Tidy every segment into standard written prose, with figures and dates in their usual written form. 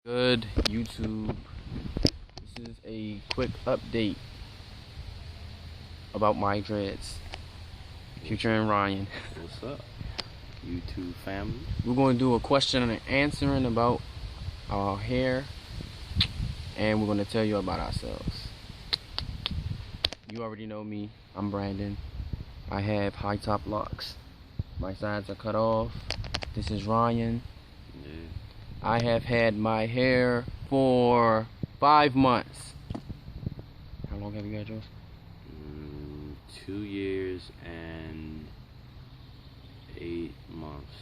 Good YouTube. This is a quick update about my dreads. Future and Ryan. What's up, YouTube family? We're going to do a question and answering about our hair, and we're going to tell you about ourselves. You already know me. I'm Brandon. I have high top locks. My sides are cut off. This is Ryan. Yeah. I have had my hair for 5 months. How long have you had yours? 2 years and 8 months.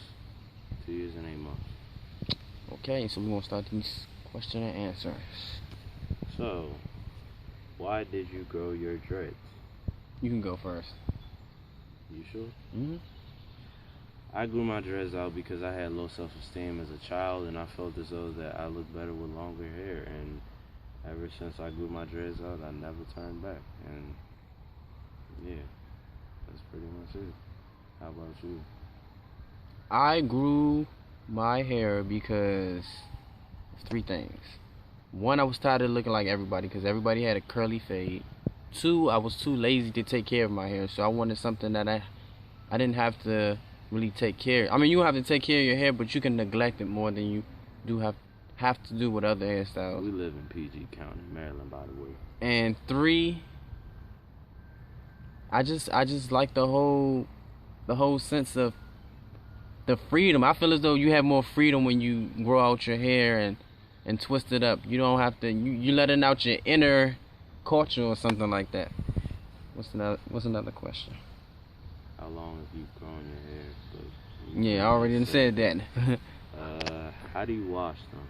2 years and 8 months. Okay, so we're going to start these question and answers. So, why did you grow your dreads? You can go first. You sure? Mm-hmm. I grew my dreads out because I had low self-esteem as a child, and I felt as though that I looked better with longer hair. And ever since I grew my dreads out, I never turned back. And yeah, that's pretty much it. How about you? I grew my hair because of 3 things. 1, I was tired of looking like everybody because everybody had a curly fade. 2, I was too lazy to take care of my hair, so I wanted something that I didn't have to really take care. I mean, you have to take care of your hair, but you can neglect it more than you do have to do with other hairstyles. We live in PG County, Maryland, by the way. And 3, I just like the whole sense of the freedom. I feel as though you have more freedom when you grow out your hair and twist it up. You don't have to. You letting out your inner culture or something like that. What's another question? How long have you grown your hair? Yeah, I already done said that. How do you wash them?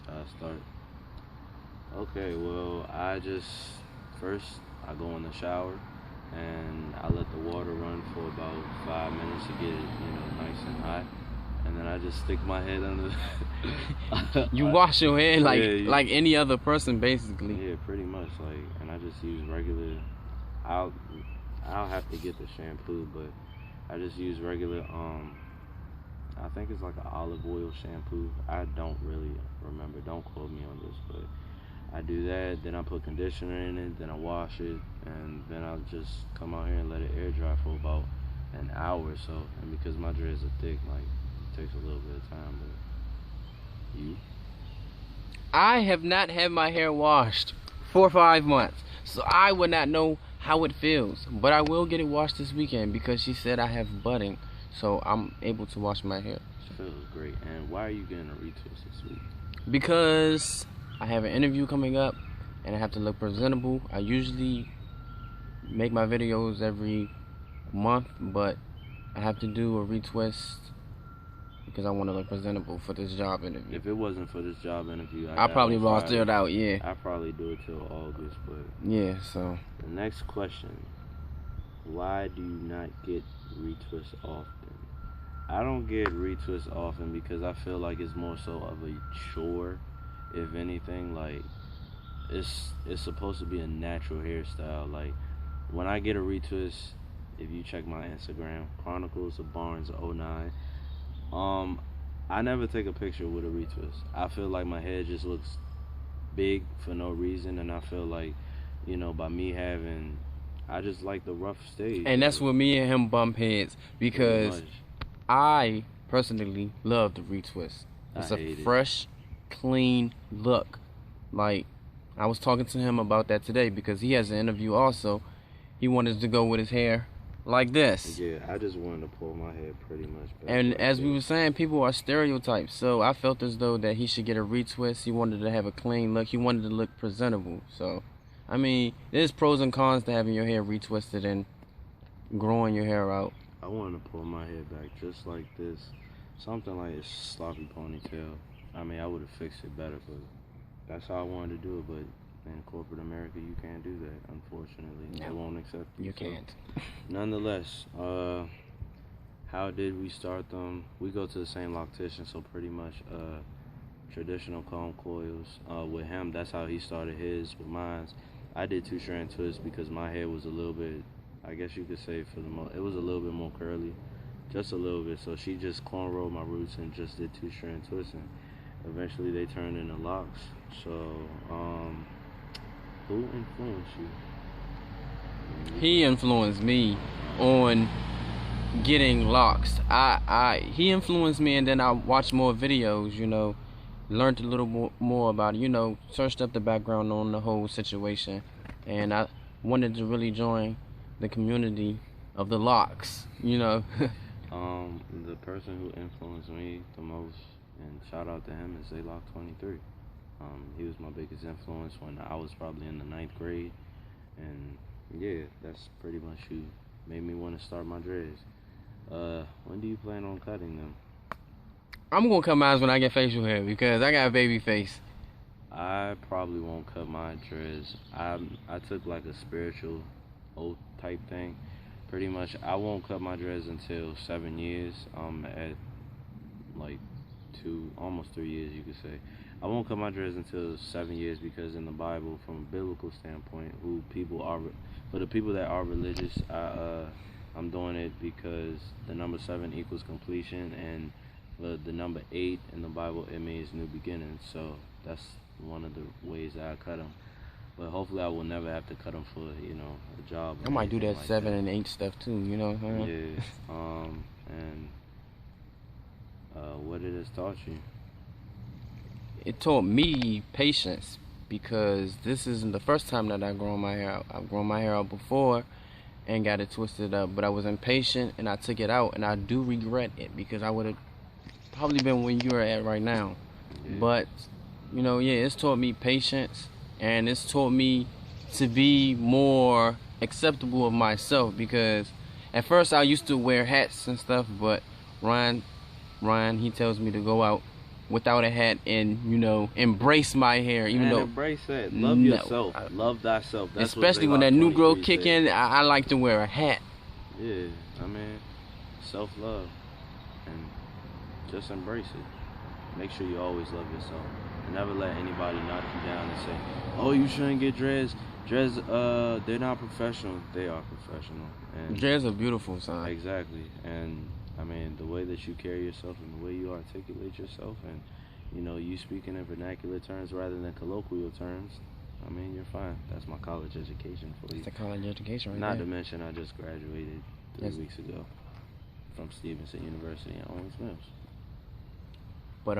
Should I start? Okay, well, first I go in the shower and I let the water run for about 5 minutes to get it, nice and hot. And then I just stick my head under. You wash your hair like Yeah, like any other person, basically. Yeah, pretty much. And I just use regular. I'll have to get the shampoo, but I just use regular. I think it's like an olive oil shampoo. I don't really remember. Don't quote me on this, but I do that. Then I put conditioner in it. Then I wash it, and then I'll just come out here and let it air dry for about an hour or so. And because my dreads are thick, it takes a little bit of time. But you? I have not had my hair washed for 5 months, so I would not know how it feels. But I will get it washed this weekend because she said I have budding, so I'm able to wash my hair. It feels great. And why are you getting a retwist this week? Because I have an interview coming up and I have to look presentable. I usually make my videos every month, but I have to do a retwist because I want to look presentable for this job interview. If it wasn't for this job interview, I probably lost it out, yeah. I probably do it till August, but yeah. So the next question: why do you not get retwists often? I don't get retwists often because I feel like it's more so of a chore. If anything, it's supposed to be a natural hairstyle. Like when I get a retwist, if you check my Instagram, Chronicles of Barnes '09. I never take a picture with a retwist. I feel like my head just looks big for no reason, and I feel like, by me I just like the rough stage. And that's where me and him bump heads because I personally love the retwist. It's a fresh, clean look. Like, I was talking to him about that today because he has an interview also. He wanted to go with his hair like this. Yeah, I just wanted to pull my hair pretty much back. And as we were saying, people are stereotypes. So I felt as though that he should get a retwist. He wanted to have a clean look. He wanted to look presentable. So, I mean, there's pros and cons to having your hair retwisted and growing your hair out. I wanted to pull my hair back just like this. Something like a sloppy ponytail. I mean, I would have fixed it better, but that's how I wanted to do it. But in corporate America, you can't do that, unfortunately. They won't accept you. You can't. Nonetheless, how did we start them? We go to the same loctician, so pretty much traditional comb coils. With him, that's how he started his. With mine, I did 2-strand twists because my hair was a little bit, I guess you could say it was a little bit more curly, just a little bit. So she just cornrowed my roots and just did 2-strand twisting. eventually they turned into locks. So, who influenced you? He influenced me on getting locks. He influenced me, and then I watched more videos, learned a little more about it, searched up the background on the whole situation, and I wanted to really join the community of the locks. The person who influenced me the most, and shout out to him, is Zaylock23. He was my biggest influence when I was probably in the 9th grade, and yeah, that's pretty much who made me want to start my dreads. When do you plan on cutting them? I'm gonna cut mine when I get facial hair because I got a baby face. I probably won't cut my dreads. I took like a spiritual oath type thing. Pretty much, I won't cut my dreads until 7 years. At like almost 3 years, you could say. I won't cut my dreads until 7 years because in the Bible, from a biblical standpoint, for the people that are religious, I'm doing it because the number 7 equals completion, and the number 8 in the Bible, it means new beginnings. So that's one of the ways that I cut them. But hopefully I will never have to cut them for, a job. I might do that like 7 and 8 stuff too, Yeah. And what it has taught you? It taught me patience because this isn't the first time that I've grown my hair out. I've grown my hair out before and got it twisted up, but I was impatient and I took it out, and I do regret it because I would have probably been where you are at right now. Yeah. But it's taught me patience, and it's taught me to be more acceptable of myself, because at first I used to wear hats and stuff, but Ryan, he tells me to go out without a hat and embrace my hair, even though embrace it. Love yourself. Love thyself. That's especially when that new growth kick in. I like to wear a hat. Yeah, self-love, and just embrace it. Make sure you always love yourself, and never let anybody knock you down and say, "Oh, you shouldn't get dreads. Dreads, they're not professional." They are professional. And dreads are beautiful, son. Exactly, and the way that you carry yourself and the way you articulate yourself, and you speaking in vernacular terms rather than colloquial terms, you're fine. That's my college education for you. That's a college education, right Not there. to mention, I just graduated 3 weeks ago from Stevenson University in Owens Mills. But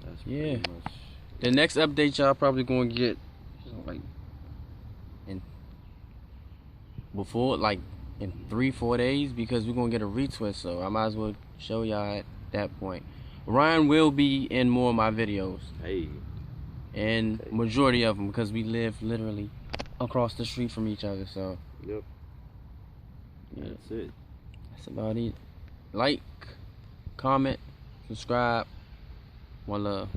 that's yeah. pretty much The next update y'all probably gonna get in 3-4 days, because we're gonna get a retwist, so I might as well show y'all at that point. Ryan will be in more of my videos. Hey. And majority of them, because we live literally across the street from each other, so. Yep. Yeah. That's it. That's about it. Like, comment, subscribe. One love.